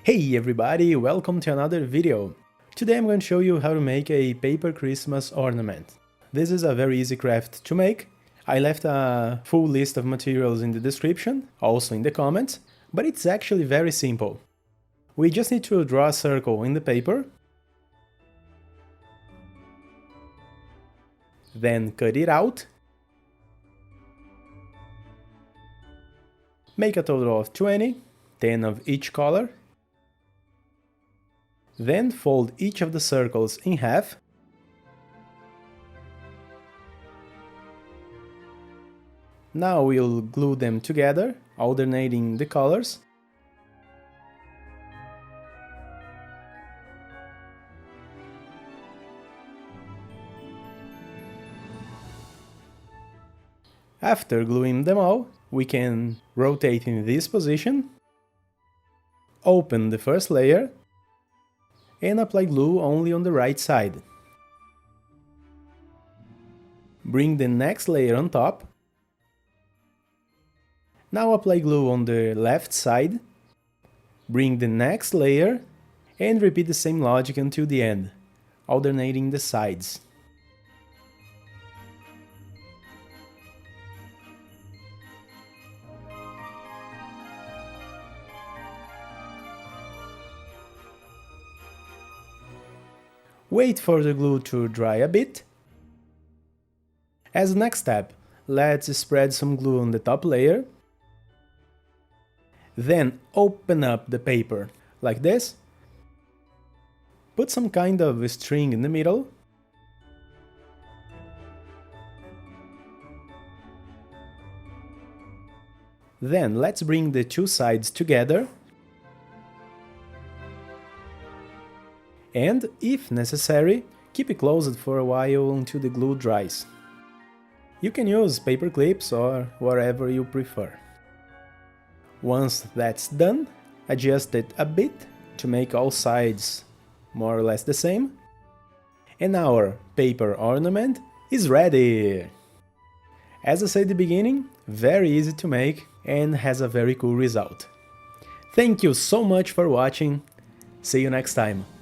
Hey everybody, welcome to another video. Today I'm going to show you how to make a paper Christmas ornament. This is a very easy craft to make. I left a full list of materials in the description, also in the comments, but it's actually very simple. We just need to draw a circle in the paper, then cut it out, make a total of 20, 10 of each color, then fold each of the circles in half, now we'll glue them together, alternating the colors. After gluing them all, we can rotate in this position, open the first layer, and apply glue only on the right side. Bring the next layer on top. Now apply glue on the left side. Bring the next layer and repeat the same logic until the end, alternating the sides. Wait for the glue to dry a bit. As a next step, let's spread some glue on the top layer. Then open up the paper, like this. Put some kind of string in the middle. Then let's bring the two sides together. And, if necessary, keep it closed for a while until the glue dries. You can use paper clips or whatever you prefer. Once that's done, adjust it a bit to make all sides more or less the same. And our paper ornament is ready! As I said at the beginning, very easy to make and has a very cool result. Thank you so much for watching, see you next time!